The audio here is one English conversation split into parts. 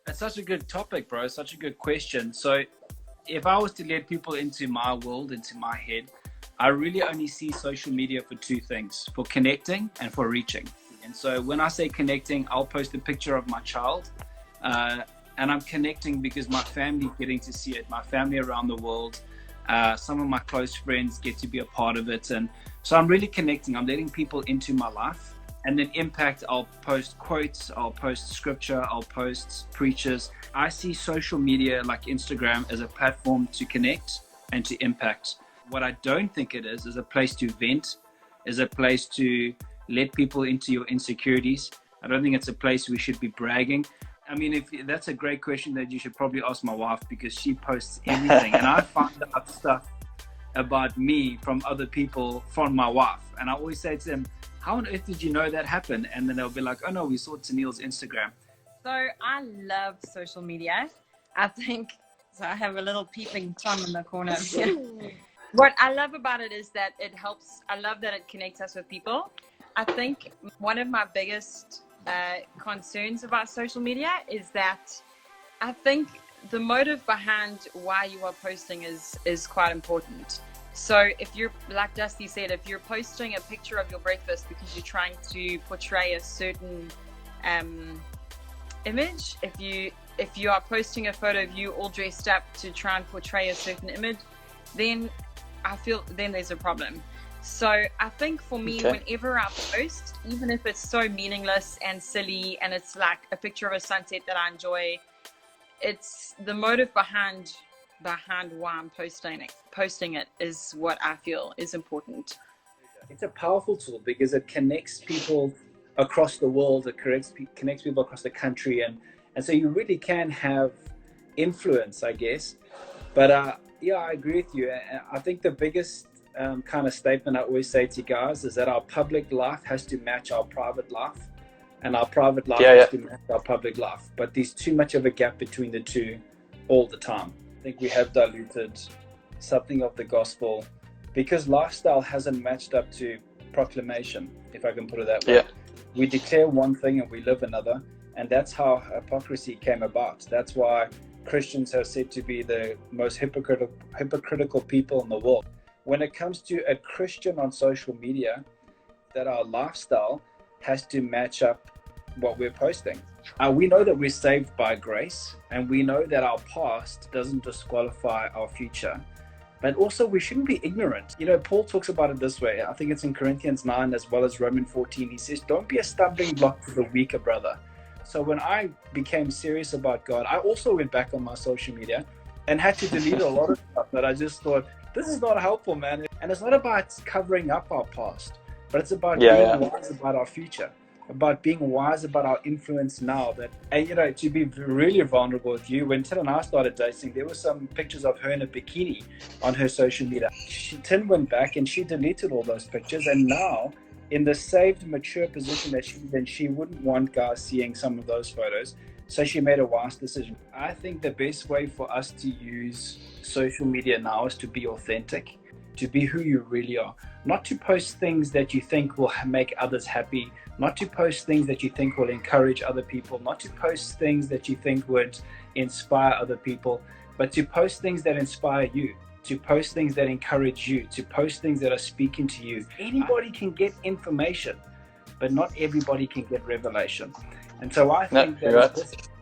That's such a good topic, bro. Such a good question. So if I was to let people into my world, into my head, I really only see social media for two things: for connecting and for reaching. And so when I say connecting, I'll post a picture of my child, and I'm connecting because my family getting to see it, my family around the world, some of my close friends get to be a part of it. And so I'm really connecting. I'm letting people into my life. And then impact, I'll post quotes, I'll post scripture, I'll post preachers. I see social media like Instagram as a platform to connect and to impact. What I don't think it is a place to vent, is a place to let people into your insecurities. I don't think it's a place we should be bragging. I mean, if that's a great question that you should probably ask my wife, because she posts everything. And I find out stuff about me from other people from my wife. And I always say to them, how on earth did you know that happened? And then they'll be like, oh no, we saw Tennille's Instagram. So I love social media. I think, so I have a little peeping Tom in the corner here. What I love about it is that it helps. I love that it connects us with people. I think one of my biggest concerns about social media is that I think the motive behind why you are posting is quite important. So if you're, like Dusty said, if you're posting a picture of your breakfast because you're trying to portray a certain image, if you are posting a photo of you all dressed up to try and portray a certain image, then I feel then there's a problem. So I think for me, whenever I post, even if it's so meaningless and silly and it's like a picture of a sunset that I enjoy, it's the motive behind why I'm posting it is what I feel is important. It's a powerful tool because it connects people across the world. It connects people across the country, and so you really can have influence, I guess. But yeah, I agree with you. I think the biggest kind of statement I always say to guys is that our public life has to match our private life, and our private life has to match our public life. But there's too much of a gap between the two all the time. I think we have diluted something of the gospel because lifestyle hasn't matched up to proclamation, if I can put it that way. We declare one thing and we live another, and that's how hypocrisy came about. That's why Christians are said to be the most hypocritical people in the world. When it comes to a Christian on social media, that our lifestyle has to match up what we're posting. We know that we're saved by grace, and we know that our past doesn't disqualify our future. But also, we shouldn't be ignorant. You know, Paul talks about it this way. I think it's in Corinthians 9 as well as Romans 14. He says, don't be a stumbling block to the weaker brother. So when I became serious about God, I also went back on my social media and had to delete a lot of stuff that I just thought, this is not helpful, man. And it's not about covering up our past, but it's about being wise about our future, about being wise about our influence now. And you know, to be really vulnerable with you, when Tin and I started dating, there were some pictures of her in a bikini on her social media. Tin went back and she deleted all those pictures, and now in the saved, mature position that she's in, she wouldn't want guys seeing some of those photos. So she made a wise decision. I think the best way for us to use social media now is to be authentic, to be who you really are, not to post things that you think will make others happy, not to post things that you think will encourage other people, not to post things that you think would inspire other people, but to post things that inspire you, to post things that encourage you, to post things that are speaking to you. Anybody can get information, but not everybody can get revelation. And so I think that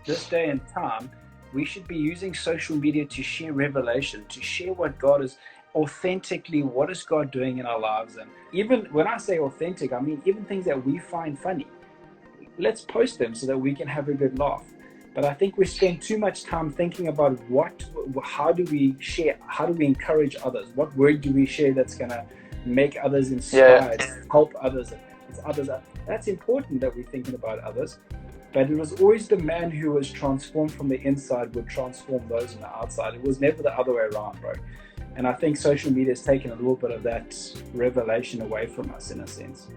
this day and time, we should be using social media to share revelation, to share what God is authentically, what is God doing in our lives. And even when I say authentic, I mean even things that we find funny. Let's post them so that we can have a good laugh. But I think we spend too much time thinking about how do we share, how do we encourage others? What word do we share that's going to make others inspired, help others? That's important that we're thinking about others. But it was always the man who was transformed from the inside would transform those on the outside. It was never the other way around, bro. And I think social media has taken a little bit of that revelation away from us in a sense.